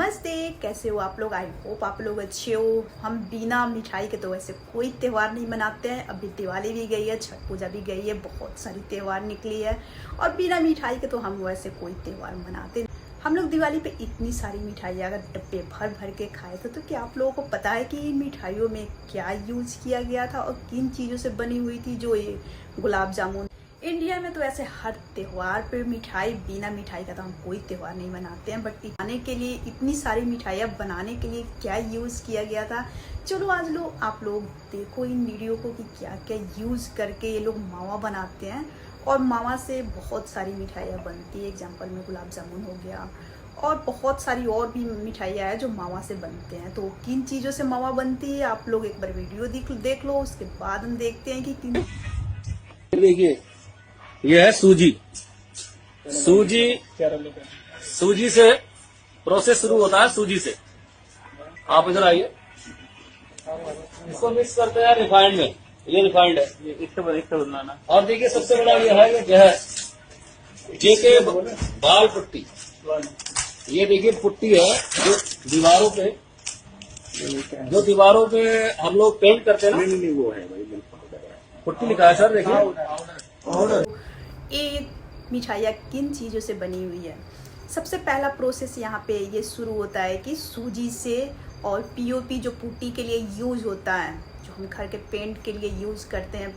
नमस्ते, कैसे हो आप लोग। आई होप आप लोग अच्छे हो। हम बिना मिठाई के तो वैसे कोई त्यौहार नहीं मनाते हैं। अभी दिवाली भी गई है, छठ पूजा भी गई है, बहुत सारी त्यौहार निकली है और बिना मिठाई के तो हम वैसे कोई त्यौहार मनाते नहीं। हम लोग दिवाली पे इतनी सारी मिठाई अगर डब्बे भर भर के खाए थे तो क्या आप लोगों को पता है कि इन मिठाइयों में क्या यूज किया गया था और किन चीज़ों से बनी हुई थी। जो ये गुलाब जामुन, इंडिया में तो ऐसे हर त्योहार पे मिठाई, बिना मिठाई का तो हम कोई त्योहार नहीं मनाते हैं। बट खाने के लिए इतनी सारी मिठाइयाँ बनाने के लिए क्या यूज़ किया गया था, चलो आज आप लोग देखो इन वीडियो को कि क्या क्या यूज़ करके ये लोग मावा बनाते हैं। और मावा से बहुत सारी मिठाइयाँ बनती है। एग्जाम्पल में गुलाब जामुन हो गया और बहुत सारी और भी मिठाइयाँ हैं जो मावा से बनते हैं। तो किन चीज़ों से मावा बनती है आप लोग एक बार वीडियो देख लो, उसके बाद हम देखते हैं कि किन। देखिए, ये है सूजी। सूजी से प्रोसेस शुरू होता है। सूजी से आप इधर आइए, इसको मिक्स करते हैं रिफाइंड में। ये रिफाइंड है, एक बनाना। और देखिए सबसे बड़ा ये है, ये क्या है, जेके बाल पुट्टी। ये देखिए पुट्टी है जो दीवारों पे हम लोग पेंट करते हैं ना। नहीं वो है भाई, पुट्टी लिखा है सर, देखिए। ये मिठाइयाँ किन चीज़ों से बनी हुई है। सबसे पहला प्रोसेस यहाँ पे ये शुरू होता है कि सूजी से और पीओपी जो पुट्टी के लिए यूज होता है, जो हम घर के पेंट के लिए यूज करते हैं,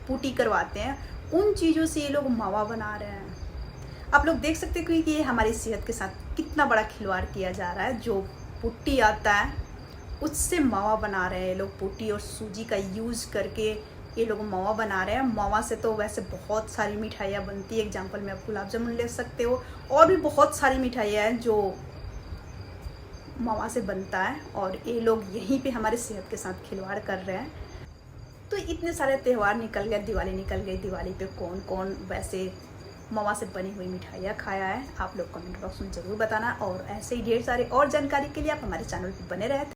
पुट्टी करवाते हैं, उन चीज़ों से ये लोग मावा बना रहे हैं। आप लोग देख सकते हैं कि ये हमारी सेहत के साथ कितना बड़ा खिलवाड़ किया जा रहा है। जो पुट्टी आता है उससे मावा बना रहे हैं ये लोग। पुट्टी और सूजी का यूज करके ये लोग मावा बना रहे हैं। मावा से तो वैसे बहुत सारी मिठाइयाँ बनती है। एग्जाम्पल में आप गुलाब जामुन ले सकते हो और भी बहुत सारी मिठाइयाँ हैं जो मावा से बनता है। और ये लोग यहीं पे हमारे सेहत के साथ खिलवाड़ कर रहे हैं। तो इतने सारे त्यौहार निकल गए, दिवाली निकल गई। दिवाली पे कौन कौन वैसे मावा से बनी हुई मिठाइयाँ खाया है आप लोग कमेंट बॉक्स में ज़रूर बताना। और ऐसे ही ढेर सारे और जानकारी के लिए आप हमारे चैनल पर बने रहे।